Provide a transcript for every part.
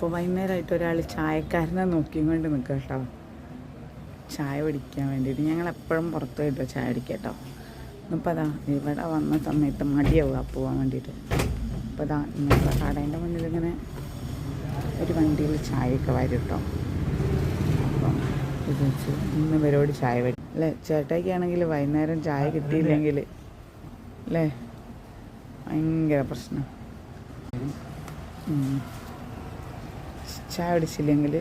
അപ്പോൾ വൈകുന്നേരമായിട്ട് ഒരാൾ ചായക്കാരനെ നോക്കിക്കൊണ്ട് നിൽക്കുക കേട്ടോ, ചായ പിടിക്കാൻ വേണ്ടിയിട്ട്. ഞങ്ങൾ എപ്പോഴും പുറത്ത് പോയിട്ടോ ചായ അടിക്കുക കേട്ടോ. ഇന്നിപ്പോൾ അതാ ഇവിടെ വന്ന സമയത്ത് മടിയാവുക പോകാൻ വേണ്ടിയിട്ട്. അപ്പോൾ അതാ ഇന്നത്തെ കടേൻ്റെ മുന്നിൽ ഇങ്ങനെ ഒരു വണ്ടിയിൽ ചായയൊക്കെ വരും കേട്ടോ. അപ്പം ഇത് വെച്ച് ഇന്ന് ഇവരോട് ചായ വരും അല്ലേ. ചേട്ടായിക്കാണെങ്കിൽ വൈകുന്നേരം ചായ കിട്ടിയില്ലെങ്കിൽ അല്ലേ ഭയങ്കര പ്രശ്നം. ചായ കുടിച്ചില്ലെങ്കിൽ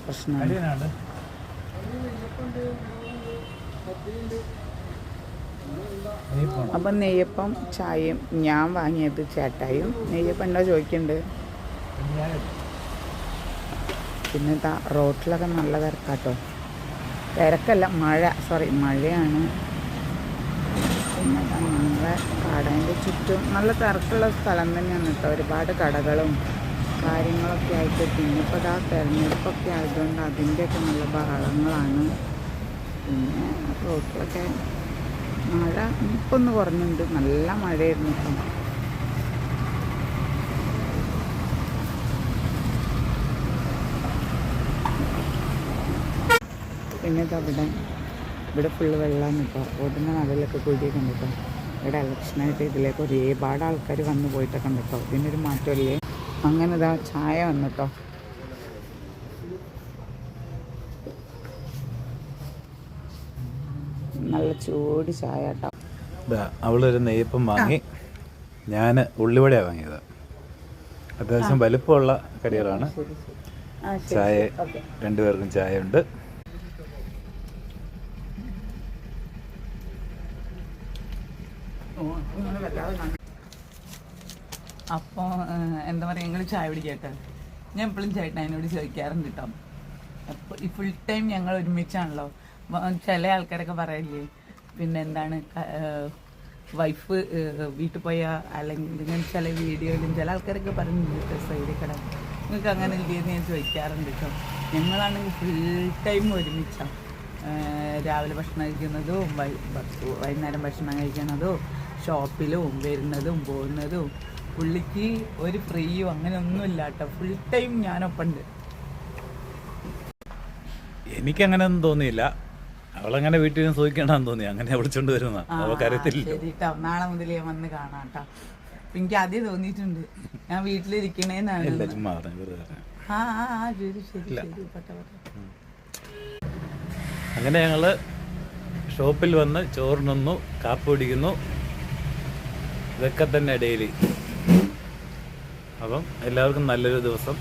പ്രശ്നമാണ്. അപ്പം നെയ്യപ്പം ചായയും ഞാൻ വാങ്ങിയത് ചേട്ടായും. നെയ്യപ്പം ഉണ്ടോ ചോദിക്കുന്നുണ്ട്. പിന്നെ റോട്ടിലൊക്കെ നല്ല തിരക്കാട്ടോ. തിരക്കല്ല മഴയാണ്. പിന്നെ ഞങ്ങളെ കടേൻ്റെ ചുറ്റും നല്ല തിരക്കുള്ള സ്ഥലം തന്നെയാണ് കേട്ടോ. ഒരുപാട് കടകളും കാര്യങ്ങളൊക്കെ ആയിട്ട്. പിന്നെ ഇപ്പോൾ തിരഞ്ഞെടുപ്പൊക്കെ ആയതുകൊണ്ട് അതിൻ്റെയൊക്കെ നല്ല ബഹളങ്ങളാണ്. പിന്നെ റോട്ടിലൊക്കെ മഴ ഇപ്പം ഒന്ന് കുറഞ്ഞിട്ടുണ്ട്. നല്ല മഴയായിരുന്നു ഇപ്പം. പിന്നെ ഇവിടെ ഫുള്ള് വെള്ളമാണ് കേട്ടോ. റോഡിൻ്റെ നടുവിലൊക്കെ കുഴിയൊക്കെ ഉണ്ട് കേട്ടോ. ഇവിടെ ഇലക്ഷനായിട്ട് ഇതിലേക്ക് ഒരുപാട് ആൾക്കാർ വന്ന് പോയിട്ടൊക്കെ ഉണ്ട് കേട്ടോ. ഇതിനൊരു മാറ്റമില്ലേ. അങ്ങനെ ചായ വന്നിട്ടോ. നല്ല ചൂട് ചായ കേട്ടോ. അവളൊരു നെയ്യപ്പം വാങ്ങി, ഞാൻ ഉള്ളിവടയാണ് വാങ്ങിയത്. അത്യാവശ്യം വലുപ്പമുള്ള കടികളാണ്. ചായ രണ്ടുപേർക്കും ചായ ഉണ്ട്. അപ്പോൾ എന്താ പറയുക, ഞങ്ങൾ ചായ പിടിക്കട്ടെ. ഞാൻ എപ്പോഴും ചേട്ടൻ അതിനോട് ചോദിക്കാറുണ്ട് കേട്ടോ. അപ്പോൾ ഈ ഫുൾ ടൈം ഞങ്ങൾ ഒരുമിച്ചാണല്ലോ. ചില ആൾക്കാരൊക്കെ പറയില്ലേ, പിന്നെ എന്താണ് വൈഫ് വീട്ടിൽ പോയാൽ അല്ലെങ്കിൽ ഇങ്ങനെ ചില വീഡിയോയിലും ചില ആൾക്കാരൊക്കെ പറയുന്നുണ്ട് സൈഡിൽ കിട. നിങ്ങൾക്ക് അങ്ങനെ ഇല്ലേന്ന് ഞാൻ ചോദിക്കാറുണ്ട് കേട്ടോ. ഞങ്ങളാണെങ്കിൽ ഫുൾ ടൈം ഒരുമിച്ചാണ്. രാവിലെ ഭക്ഷണം കഴിക്കുന്നതും വൈകുന്നേരം ഭക്ഷണം കഴിക്കുന്നതും ഷോപ്പിലും വരുന്നതും പോകുന്നതും. പുള്ളിക്ക് ഒരു ഫ്രീയോ അങ്ങനെ ഒന്നുമില്ല കേട്ടോ. ഫുൾ ടൈം ഞാനൊപ്പമുണ്ട്. എനിക്കങ്ങനെ ഒന്നും തോന്നിയില്ല. അവളങ്ങനെ വീട്ടിൽ നിന്ന് സൂചിക്കണമെന്ന് തോന്നി. അങ്ങനെ വിളിച്ചോണ്ട് വരുന്ന അവക്കറിയത്തില്ല. ശരി കേട്ടോ, നാളെ മുതൽ ഞാൻ വന്ന് കാണാം കേട്ടോ. എനിക്ക് ആദ്യം തോന്നിയിട്ടുണ്ട് ഞാൻ വീട്ടിലിരിക്കണേന്നാണ്. അങ്ങനെ ഞങ്ങള് ഷോപ്പിൽ വന്ന് ചോറിനുന്നു, കാപ്പി കുടിക്കുന്നു. ഇതൊക്കെ തന്നെ ഡെയിലി. അപ്പം എല്ലാവർക്കും നല്ലൊരു ദിവസം.